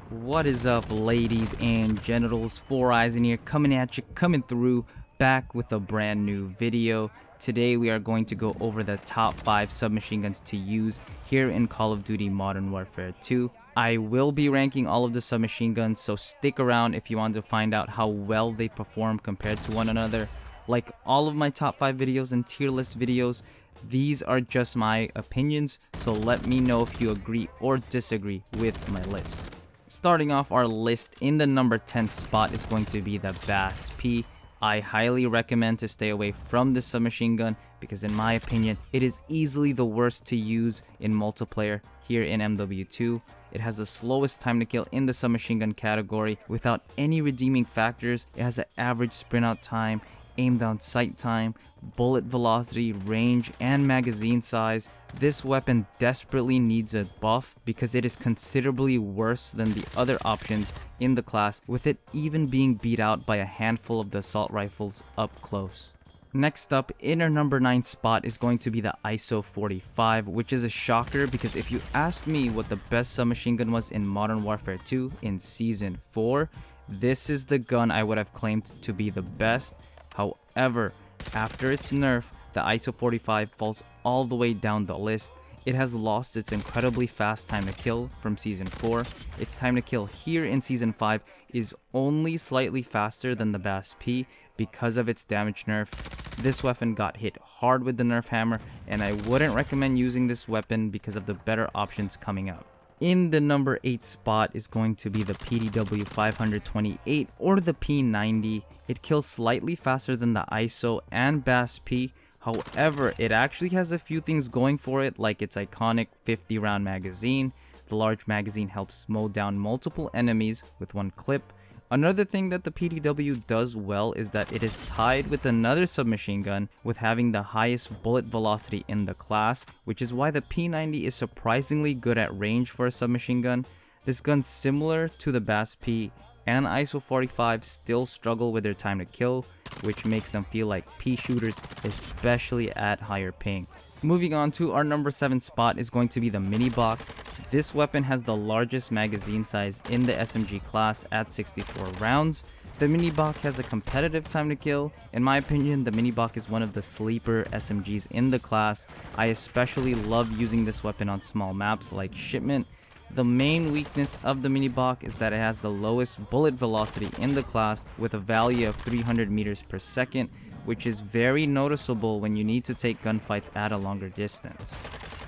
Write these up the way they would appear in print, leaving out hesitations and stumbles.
What is up, ladies and genitals? Four Eyes in here, coming at you, coming through, back with a brand new video. Today we are going to go over the top 5 submachine guns to use here in Call of Duty Modern Warfare 2. I will be ranking all of the submachine guns, so stick around if you want to find out how well they perform compared to one another. Like all of my top 5 videos and tier list videos, these are just my opinions, so let me know if you agree or disagree with my list. Starting off our list, in the number 10 spot is going to be the Bas-p. I highly recommend to stay away from this submachine gun because in my opinion, it is easily the worst to use in multiplayer here in MW2. It has the slowest time to kill in the submachine gun category without any redeeming factors. It has an average sprint out time, aim down sight time, bullet velocity, range, and magazine size. This weapon desperately needs a buff because it is considerably worse than the other options in the class, with it even being beat out by a handful of the assault rifles up close. Next up, in our number 9 spot is going to be the ISO 45, which is a shocker because if you asked me what the best submachine gun was in Modern Warfare 2 in Season 4, this is the gun I would have claimed to be the best. However, after its nerf, the ISO 45 falls all the way down the list. It has lost its incredibly fast time to kill from Season 4. Its time to kill here in Season 5 is only slightly faster than the Bas-p because of its damage nerf. This weapon got hit hard with the nerf hammer, and I wouldn't recommend using this weapon because of the better options coming up. In the number 8 spot is going to be the PDW 528 or the P90. It kills slightly faster than the ISO and Bas-p. However, it actually has a few things going for it, like its iconic 50 round magazine. The large magazine helps mow down multiple enemies with one clip. Another thing that the PDW does well is that it is tied with another submachine gun with having the highest bullet velocity in the class, which is why the P90 is surprisingly good at range for a submachine gun. This gun, similar to the Bas-p and ISO 45, still struggle with their time to kill, which makes them feel like P shooters, especially at higher ping. Moving on to our number 7 spot is going to be the Minibak. This weapon has the largest magazine size in the SMG class at 64 rounds. The Minibak has a competitive time to kill. In my opinion, the Minibak is one of the sleeper SMGs in the class. I especially love using this weapon on small maps like Shipment. The main weakness of the Minibak is that it has the lowest bullet velocity in the class with a value of 300 meters per second, which is very noticeable when you need to take gunfights at a longer distance.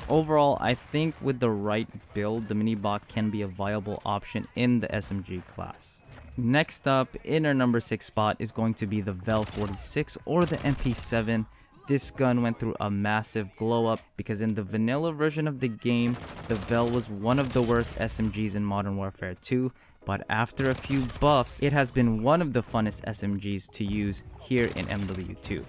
Overall, I think with the right build, the Minibak can be a viable option in the SMG class. Next up, in our number 6 spot is going to be the Vel-46 or the MP7. This gun went through a massive glow up because in the vanilla version of the game, the Vel was one of the worst SMGs in Modern Warfare 2, but after a few buffs, it has been one of the funnest SMGs to use here in MW2.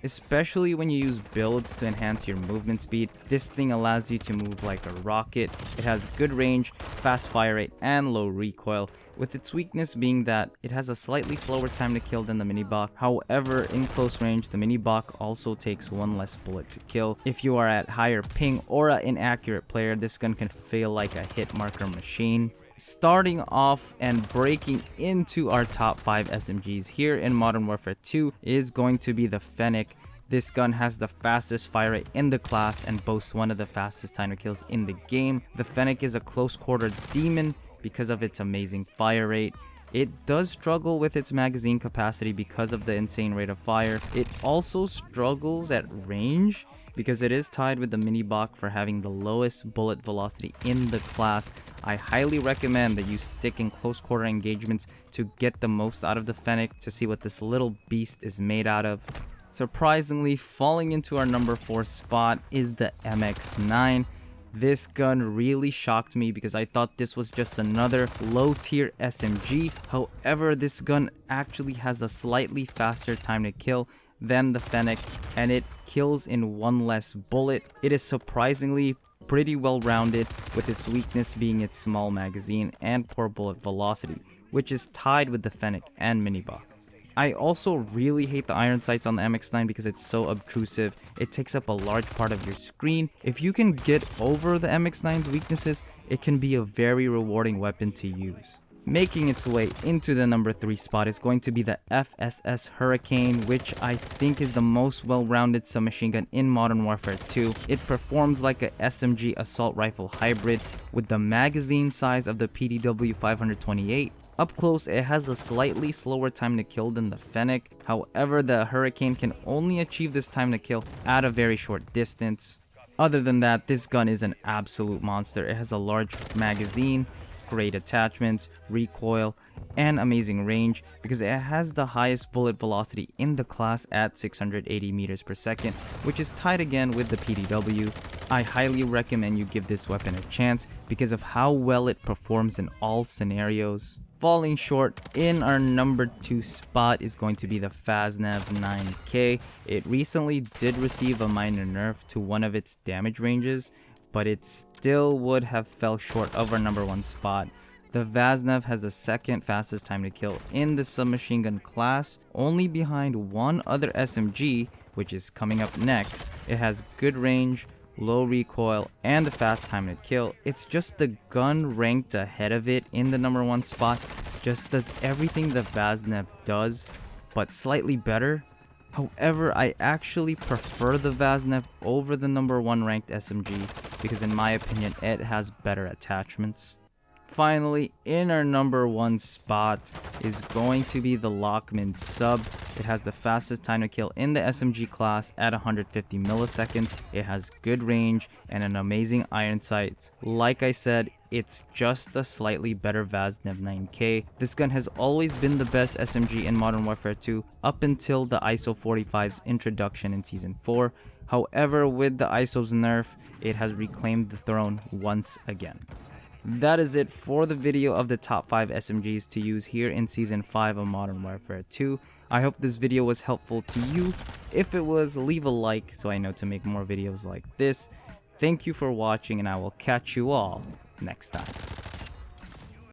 Especially when you use builds to enhance your movement speed, this thing allows you to move like a rocket. It has good range, fast fire rate, and low recoil, with its weakness being that it has a slightly slower time to kill than the Minibak. However, in close range, the Minibak also takes one less bullet to kill. If you are at higher ping or an inaccurate player, this gun can fail like a hit marker machine. Starting off and breaking into our top 5 SMGs here in Modern Warfare 2 is going to be the Fennec. This gun has the fastest fire rate in the class and boasts one of the fastest time to kills in the game. The Fennec is a close quarter demon because of its amazing fire rate. It does struggle with its magazine capacity because of the insane rate of fire. It also struggles at range because it is tied with the Minibak for having the lowest bullet velocity in the class. I highly recommend that you stick in close quarter engagements to get the most out of the Fennec to see what this little beast is made out of. Surprisingly, falling into our number 4 spot is the MX9. This gun really shocked me because I thought this was just another low tier SMG. However, this gun actually has a slightly faster time to kill than the Fennec, and it kills in one less bullet. It is surprisingly pretty well rounded, with its weakness being its small magazine and poor bullet velocity, which is tied with the Fennec and Minibak. I also really hate the iron sights on the MX9 because it's so obtrusive. It takes up a large part of your screen. If you can get over the MX9's weaknesses, it can be a very rewarding weapon to use. Making its way into the number 3 spot is going to be the Fss Hurricane, which I think is the most well-rounded submachine gun in Modern Warfare 2. It performs like a SMG assault rifle hybrid with the magazine size of the PDW 528. Up close, it has a slightly slower time to kill than the Fennec. However, the Hurricane can only achieve this time to kill at a very short distance. Other than that, this gun is an absolute monster. It has a large magazine, great attachments, recoil, and amazing range because it has the highest bullet velocity in the class at 680 meters per second, which is tied again with the PDW. I highly recommend you give this weapon a chance because of how well it performs in all scenarios. Falling short in our number 2 spot is going to be the Vasna 9K. It recently did receive a minor nerf to one of its damage ranges, but it still would have fell short of our number 1 spot. The Vasna has the second fastest time to kill in the submachine gun class, only behind one other SMG, which is coming up next. It has good range, low recoil, and the fast time to kill. It's just the gun ranked ahead of it in the number 1 spot just does everything the Vasna does, but slightly better. However, I actually prefer the Vasna over the number 1 ranked SMG because in my opinion it has better attachments. Finally, in our number 1 spot is going to be the Lockman Sub. It has the fastest time to kill in the SMG class at 150 milliseconds. It has good range and an amazing iron sight. Like I said, it's just a slightly better Vasna 9K. This gun has always been the best SMG in Modern Warfare 2 up until the ISO 45's introduction in Season 4. However, with the ISO's nerf, it has reclaimed the throne once again. That is it for the video of the top 5 SMGs to use here in Season 5 of Modern Warfare 2. I hope this video was helpful to you. If it was, leave a like so I know to make more videos like this. Thank you for watching and I will catch you all next time.